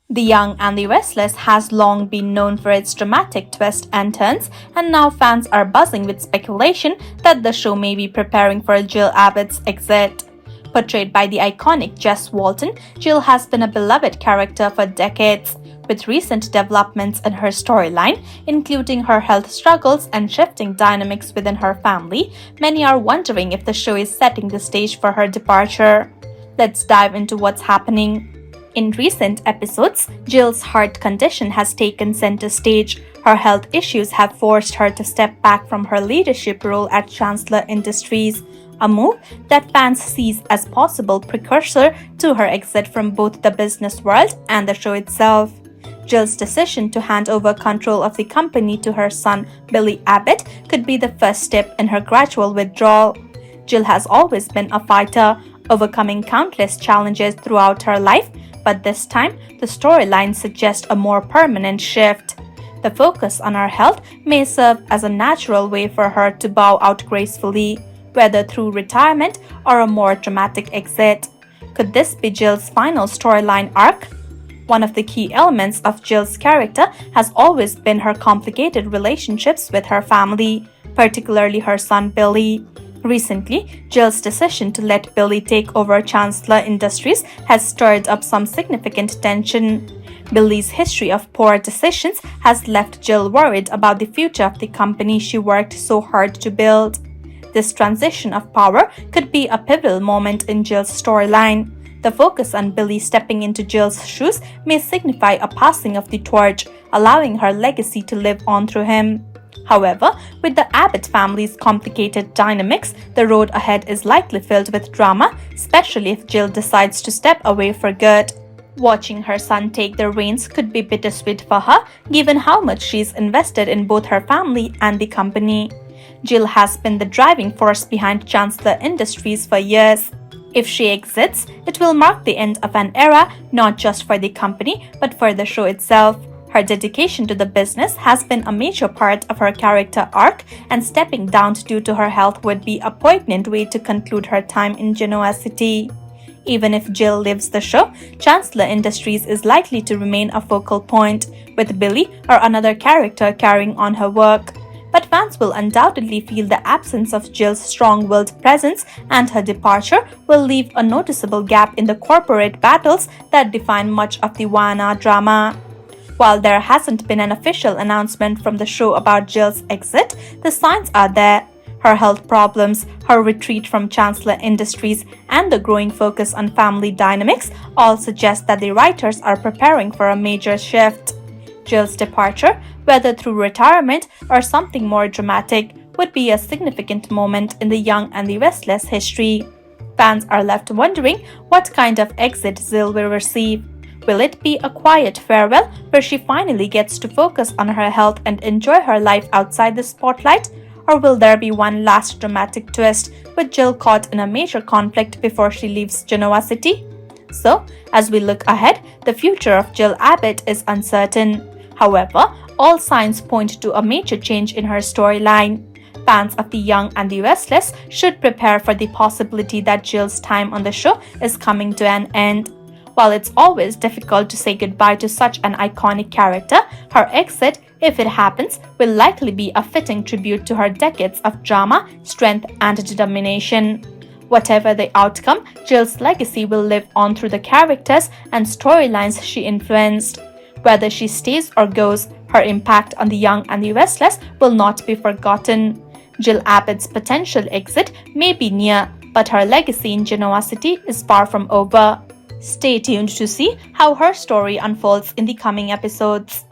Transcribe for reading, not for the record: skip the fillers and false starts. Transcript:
The Young and the Restless has long been known for its dramatic twists and turns, and now fans are buzzing with speculation that the show may be preparing for Jill Abbott's exit. Portrayed by the iconic Jess Walton, Jill has been a beloved character for decades. With recent developments in her storyline, including her health struggles and shifting dynamics within her family, many are wondering if the show is setting the stage for her departure. Let's dive into what's happening. In recent episodes, Jill's heart condition has taken center stage. Her health issues have forced her to step back from her leadership role at Chancellor Industries, a move that fans see as possible precursor to her exit from both the business world and the show itself. Jill's decision to hand over control of the company to her son Billy Abbott could be the first step in her gradual withdrawal. Jill has always been a fighter, overcoming countless challenges throughout her life, but this time the storyline suggests a more permanent shift. The focus on her health may serve as a natural way for her to bow out gracefully, whether through retirement or a more dramatic exit. Could this be Jill's final storyline arc? One of the key elements of Jill's character has always been her complicated relationships with her family, particularly her son Billy. Recently, Jill's decision to let Billy take over Chancellor Industries has stirred up some significant tension. Billy's history of poor decisions has left Jill worried about the future of the company she worked so hard to build. This transition of power could be a pivotal moment in Jill's storyline. The focus on Billy stepping into Jill's shoes may signify a passing of the torch, allowing her legacy to live on through him. However, with the Abbott family's complicated dynamics, the road ahead is likely filled with drama, especially if Jill decides to step away for good. Watching her son take the reins could be bittersweet for her, given how much she's invested in both her family and the company. Jill has been the driving force behind Chancellor Industries for years. If she exits, it will mark the end of an era not just for the company but for the show itself. Her dedication to the business has been a major part of her character arc, and stepping down due to her health would be a poignant way to conclude her time in Genoa City. Even if Jill leaves the show, Chancellor Industries is likely to remain a focal point, with Billy or another character carrying on her work. But fans will undoubtedly feel the absence of Jill's strong-willed presence, and her departure will leave a noticeable gap in the corporate battles that define much of the Wana drama. While there hasn't been an official announcement from the show about Jill's exit, the signs are there. Her health problems, her retreat from Chancellor Industries, and the growing focus on family dynamics all suggest that the writers are preparing for a major shift. Jill's departure, whether through retirement or something more dramatic, would be a significant moment in the Young and the Restless history. Fans are left wondering what kind of exit Jill will receive. Will it be a quiet farewell where she finally gets to focus on her health and enjoy her life outside the spotlight? Or will there be one last dramatic twist with Jill caught in a major conflict before she leaves Genoa City? So, as we look ahead, the future of Jill Abbott is uncertain. However, all signs point to a major change in her storyline. Fans of The Young and the Restless should prepare for the possibility that Jill's time on the show is coming to an end. While it's always difficult to say goodbye to such an iconic character, her exit, if it happens, will likely be a fitting tribute to her decades of drama, strength, and determination. Whatever the outcome, Jill's legacy will live on through the characters and storylines she influenced. Whether she stays or goes, her impact on The Young and the Restless will not be forgotten. Jill Abbott's potential exit may be near, but her legacy in Genoa City is far from over. Stay tuned to see how her story unfolds in the coming episodes.